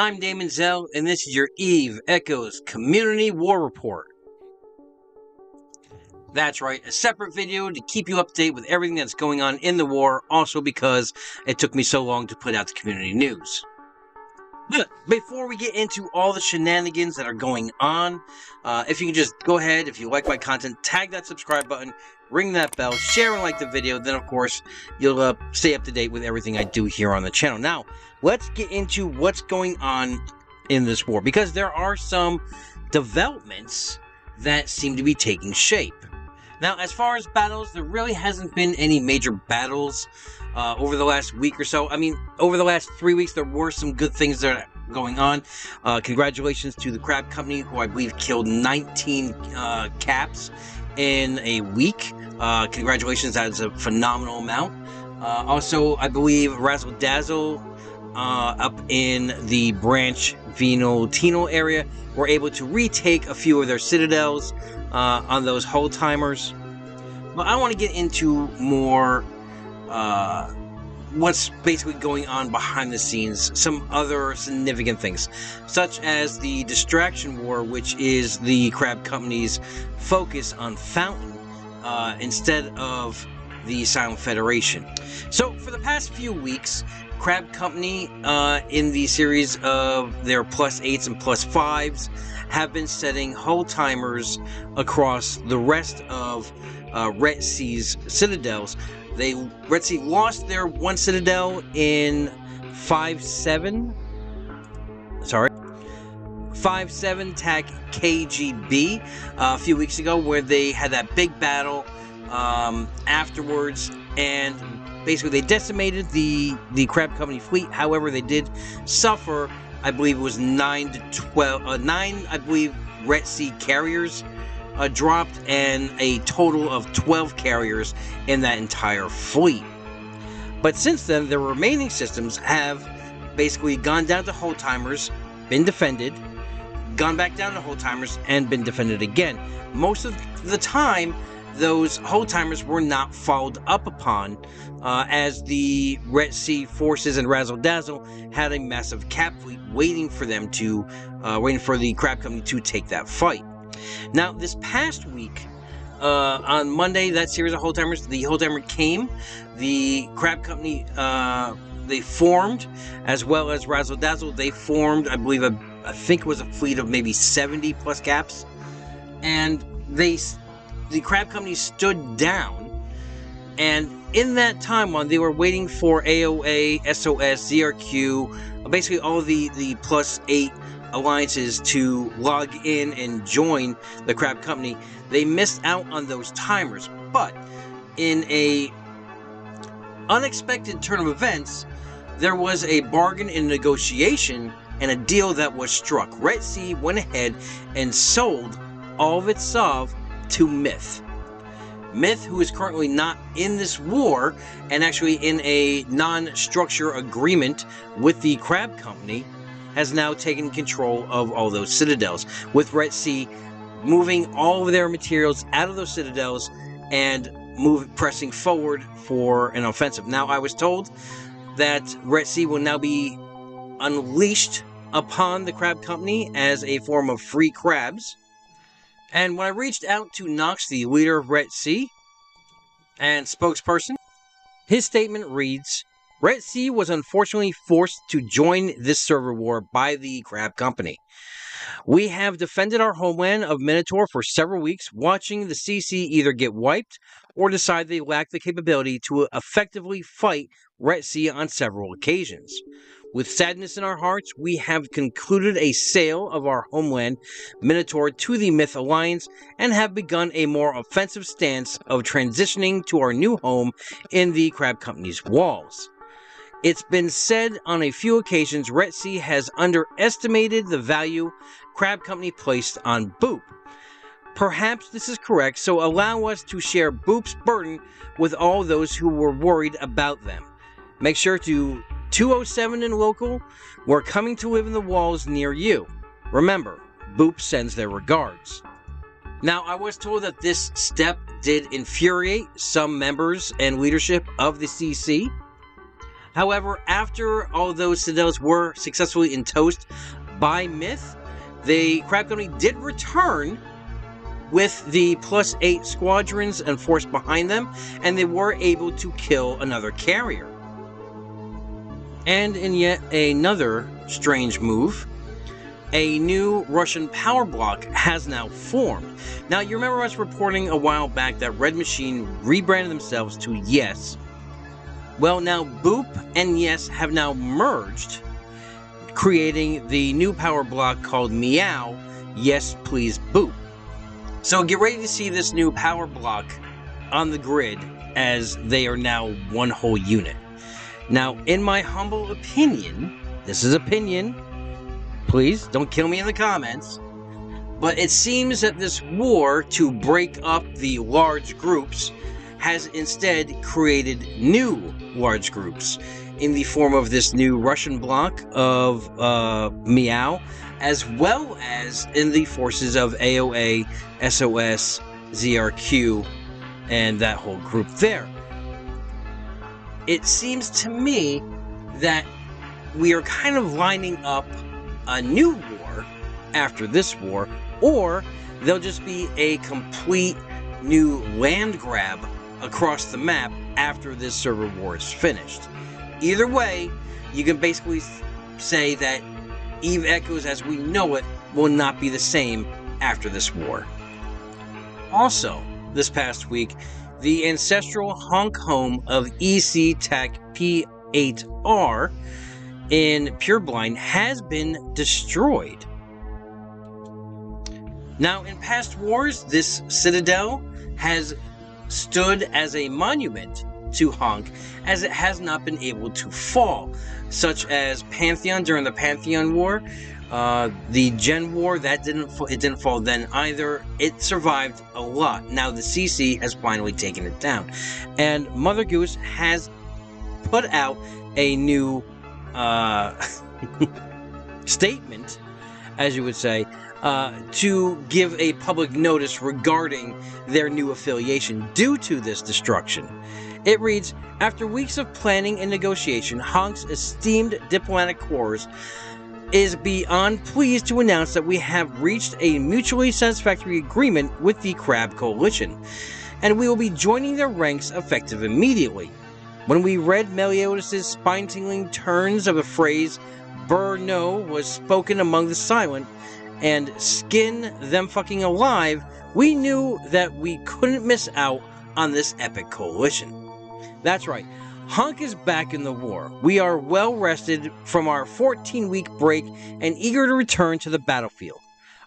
I'm Daemonxel, and this is your Eve Echoes Community War Report. That's right, a separate video to keep you up to date with everything that's going on in the war, also because it took me so long to put out the community news. But before we get into all the shenanigans that are going on, if you can just go ahead, if you like my content, tag that subscribe button, ring that bell, share and like the video, then of course you'll stay up to date with everything I do here on the channel. Now, let's get into what's going on in this war, because there are some developments that seem to be taking shape. Now, as far as battles, there really hasn't been any major battles over the last week or so. I mean, over the last 3 weeks, there were some good things that are going on. Congratulations to the Crab Company, who I believe killed 19 caps in a week. Congratulations, that's a phenomenal amount. Also, I believe Razzle Dazzle up in the Branch Vino Tino area were able to retake a few of their citadels on those hold timers. But I want to get into more what's basically going on behind the scenes, some other significant things, such as the Distraction War, which is the Crab Company's focus on Fountain instead of the Silent Federation. So for the past few weeks, Crab Company in the series of their +8s and +5s have been setting hold timers across the rest of Red Sea's citadels. Red Sea lost their one citadel in 5-7 TAC KGB a few weeks ago, where they had that big battle afterwards, and basically they decimated the Crab Company fleet. However, they did suffer, I believe it was 9 to 12, 9 I believe Red Sea carriers dropped, and a total of 12 carriers in that entire fleet. But since then, the remaining systems have basically gone down to hold timers, been defended, gone back down to hold timers, and been defended again. Most of the time, those hold timers were not followed up upon, as the Red Sea forces and Razzle Dazzle had a massive cap fleet waiting for them to, waiting for the Crab Company to take that fight. Now, this past week, on Monday, that series of hold timers, the hold timer came. The Crab Company, they formed, as well as Razzle Dazzle. They formed, I believe, I think it was a fleet of maybe 70 plus caps, and the Crab Company stood down, and in that time, while they were waiting for AOA, SOS, ZRQ, basically all the +8 alliances to log in and join the Crab Company, they missed out on those timers. But in a unexpected turn of events, there was a bargain in negotiation and a deal that was struck. Red Sea went ahead and sold all of its Sov to Myth. Myth, who is currently not in this war and actually in a non-structure agreement with the Crab Company, has now taken control of all those citadels, with Red Sea moving all of their materials out of those citadels and pressing forward for an offensive. Now, I was told that Red Sea will now be unleashed upon the Crab Company as a form of free crabs. And when I reached out to Nox, the leader of Red Sea and spokesperson, his statement reads, "Red Sea was unfortunately forced to join this server war by the Crab Company. We have defended our homeland of Minotaur for several weeks, watching the CC either get wiped or decide they lack the capability to effectively fight Red Sea on several occasions. With sadness in our hearts, we have concluded a sale of our homeland, Minotaur, to the Myth Alliance, and have begun a more offensive stance of transitioning to our new home in the Crab Company's walls. It's been said on a few occasions Red Sea has underestimated the value Crab Company placed on Boop. Perhaps this is correct, so allow us to share Boop's burden with all those who were worried about them. Make sure to 207 and local, we're coming to live in the walls near you. Remember, Boop sends their regards." Now, I was told that this step did infuriate some members and leadership of the CC. However, after all those Citadels were successfully entoased by Myth, the Crab Company did return with the +8 squadrons and force behind them, and they were able to kill another carrier. And in yet another strange move, a new Russian power block has now formed. Now, you remember us reporting a while back that Red Machine rebranded themselves to Yes. Well, now Boop and Yes have now merged, creating the new power block called Meow, Yes Please Boop. So get ready to see this new power block on the grid, as they are now one whole unit. Now, in my humble opinion, this is opinion, please don't kill me in the comments, but it seems that this war to break up the large groups has instead created new large groups in the form of this new Russian block of Meow, as well as in the forces of AOA, SOS, ZRQ, and that whole group there. It seems to me that we are kind of lining up a new war after this war, or there'll just be a complete new land grab across the map after this server war is finished. Either way, you can basically say that Eve Echoes as we know it will not be the same after this war. Also, this past week, the ancestral Honk home of EC Tech P8R in Pureblind has been destroyed. Now, in past wars, this Citadel has stood as a monument to Honk, as it has not been able to fall, such as Pantheon during the Pantheon War, the Gen War, that didn't fall then either. It survived a lot. Now the CC has finally taken it down, and Mother Goose has put out a new statement, as you would say, to give a public notice regarding their new affiliation due to this destruction. It reads, after weeks of planning and negotiation, Honk's esteemed diplomatic corps is beyond pleased to announce that we have reached a mutually satisfactory agreement with the Crab Coalition, and we will be joining their ranks effective immediately. When we read Meliodas' spine-tingling turns of the phrase, "Burr no," was spoken among the silent, and "skin them fucking alive," we knew that we couldn't miss out on this epic coalition. That's right, Honk is back in the war. We are well rested from our 14-week break and eager to return to the battlefield.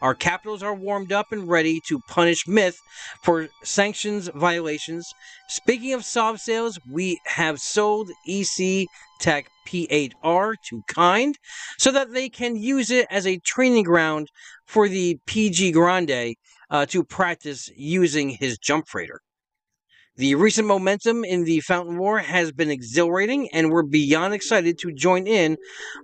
Our capitals are warmed up and ready to punish Myth for sanctions violations. Speaking of soft sales, we have sold EC Tech P8R to Kind so that they can use it as a training ground for the PG Grande to practice using his jump freighter. The recent momentum in the Fountain War has been exhilarating, and we're beyond excited to join in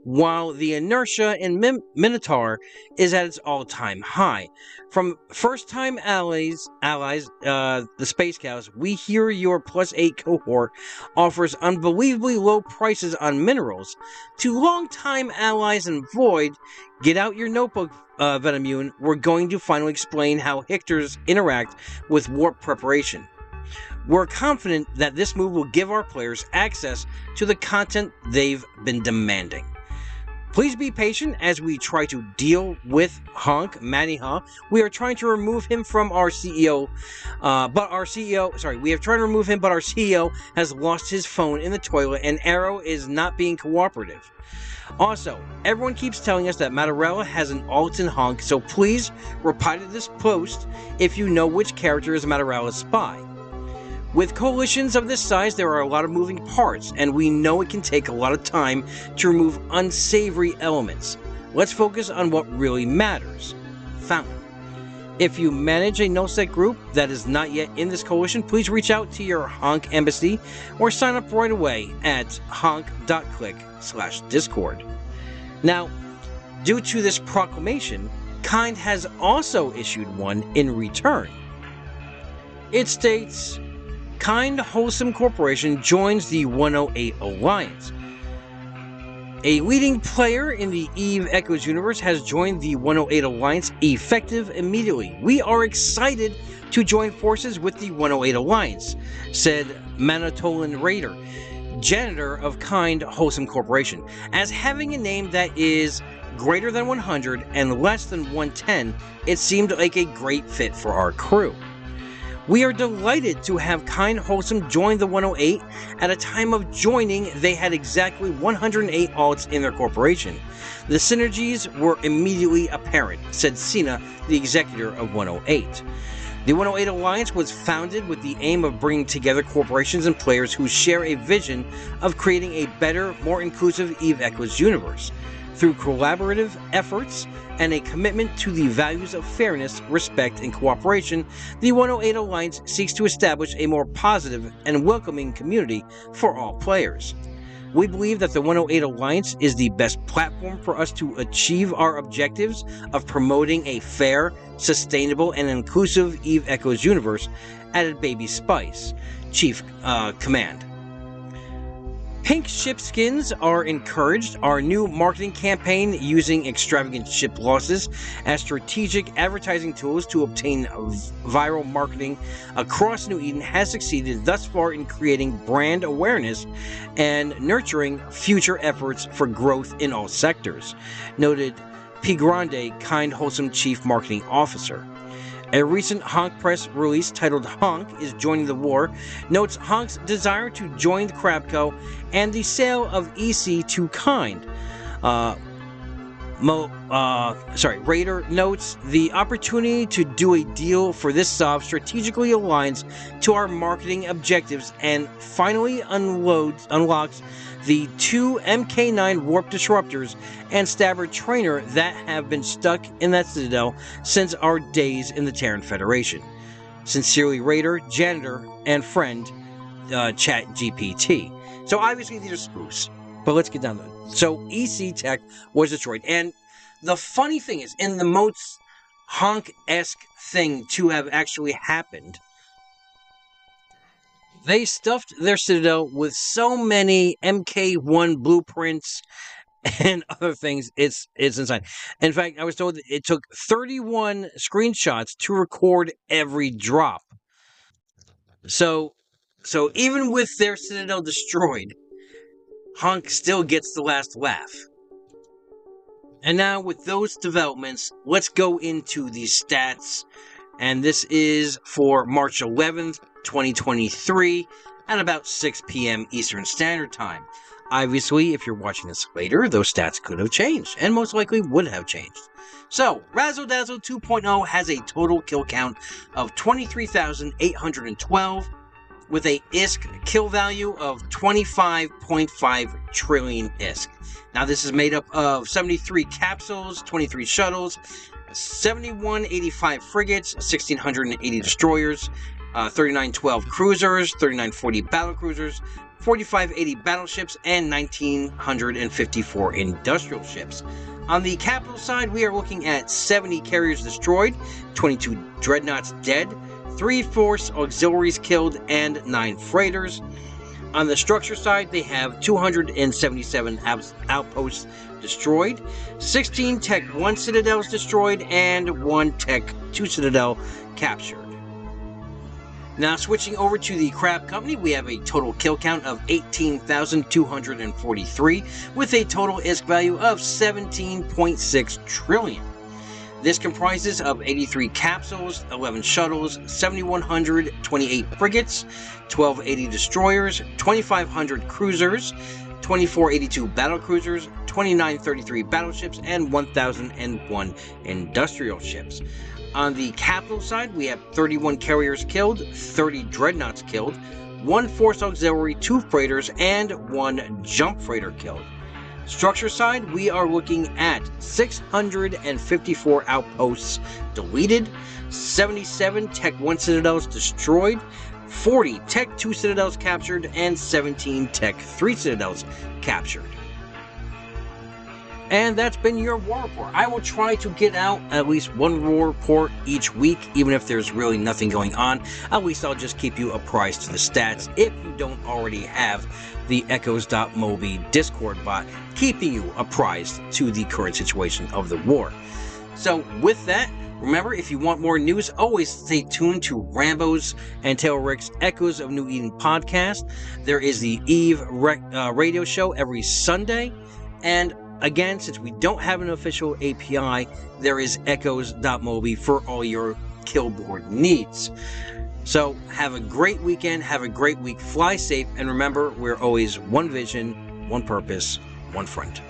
while the inertia in Minotaur is at its all-time high. From first-time allies, the Space Cows, we hear your +8 cohort offers unbelievably low prices on minerals. To long-time allies and Void, get out your notebook, Venomune. We're going to finally explain how Hictors interact with warp preparation. We're confident that this move will give our players access to the content they've been demanding. Please be patient as we try to deal with Honk Maniha. We are trying to remove him from our CEO, but our CEO has lost his phone in the toilet, and Arrow is not being cooperative. Also, everyone keeps telling us that Matarella has an alt in Honk, so please reply to this post if you know which character is Matarella's spy. With coalitions of this size, there are a lot of moving parts, and we know it can take a lot of time to remove unsavory elements. Let's focus on what really matters. Fountain. If you manage a null-set group that is not yet in this coalition, please reach out to your Honk embassy or sign up right away at honk.click/discord. Now, due to this proclamation, Kind has also issued one in return. It states, Kind Wholesome Corporation joins the 108 Alliance. A leading player in the Eve Echoes universe has joined the 108 Alliance effective immediately. We are excited to join forces with the 108 Alliance, said Manitolan Raider, janitor of Kind Wholesome Corporation. As having a name that is greater than 100 and less than 110, it seemed like a great fit for our crew. We are delighted to have Kind Wholesome join the 108. At a time of joining, they had exactly 108 alts in their corporation. The synergies were immediately apparent, said Cena, the executor of 108. The 108 Alliance was founded with the aim of bringing together corporations and players who share a vision of creating a better, more inclusive Eve Echoes universe. Through collaborative efforts and a commitment to the values of fairness, respect, and cooperation, the 108 Alliance seeks to establish a more positive and welcoming community for all players. We believe that the 108 Alliance is the best platform for us to achieve our objectives of promoting a fair, sustainable, and inclusive Eve Echoes universe, added Baby Spice, Chief Command. Pink ship skins are encouraged. Our new marketing campaign using extravagant ship losses as strategic advertising tools to obtain viral marketing across New Eden has succeeded thus far in creating brand awareness and nurturing future efforts for growth in all sectors, noted P. Grande, Kind Wholesome Chief Marketing Officer. A recent Honk press release titled Honk is Joining the War notes Honk's desire to join the Crabco and the sale of EC to Kind. Raider notes the opportunity to do a deal for this sov strategically aligns to our marketing objectives and finally unlocks the 2 MK9 Warp Disruptors and Stabber Trainer that have been stuck in that Citadel since our days in the Terran Federation. Sincerely, Raider, Janitor, and Friend, ChatGPT. So obviously these are spoofs, but let's get down to it. So EC Tech was destroyed, and the funny thing is, in the most Honk-esque thing to have actually happened, they stuffed their Citadel with so many MK1 blueprints and other things. It's insane. In fact, I was told that it took 31 screenshots to record every drop. So even with their Citadel destroyed, Honk still gets the last laugh. And now with those developments, let's go into the stats. And this is for March 11th, 2023 at about 6 p.m. Eastern Standard Time. Obviously, if you're watching this later, those stats could have changed, and most likely would have changed. So, Razzle Dazzle 2.0 has a total kill count of 23,812, with a ISK kill value of 25.5 trillion ISK. Now, this is made up of 73 capsules, 23 shuttles, 7185 frigates, 1680 destroyers, 3912 cruisers, 3940 battlecruisers, 4580 battleships, and 1954 industrial ships. On the capital side, we are looking at 70 carriers destroyed, 22 dreadnoughts dead, 3 force auxiliaries killed, and 9 freighters. On the structure side, they have 277 outposts destroyed, 16 Tech 1 Citadels destroyed, and 1 Tech 2 Citadel captured. Now switching over to the Crab Company, we have a total kill count of 18,243, with a total ISK value of 17.6 trillion. This comprises of 83 capsules, 11 shuttles, 7,128 frigates, 1280 destroyers, 2,500 cruisers, 2,482 battlecruisers, 2,933 battleships, and 1,001 industrial ships. On the capital side, we have 31 carriers killed, 30 dreadnoughts killed, 1 force auxiliary, 2 freighters, and 1 jump freighter killed. Structure side, we are looking at 654 outposts deleted, 77 Tech 1 Citadels destroyed, 40 Tech 2 Citadels captured, and 17 Tech 3 Citadels captured. And that's been your War Report. I will try to get out at least one War Report each week, even if there's really nothing going on. At least I'll just keep you apprised to the stats if you don't already have the Echoes.Mobi Discord bot, keeping you apprised to the current situation of the war. So with that, remember, if you want more news, always stay tuned to Rambo's and Taylor Rick's Echoes of New Eden podcast. There is the Eve radio show every Sunday. And again, since we don't have an official API, there is Echoes.Mobi for all your killboard needs. So have a great weekend, have a great week, fly safe, and remember, we're always one vision, one purpose, one front.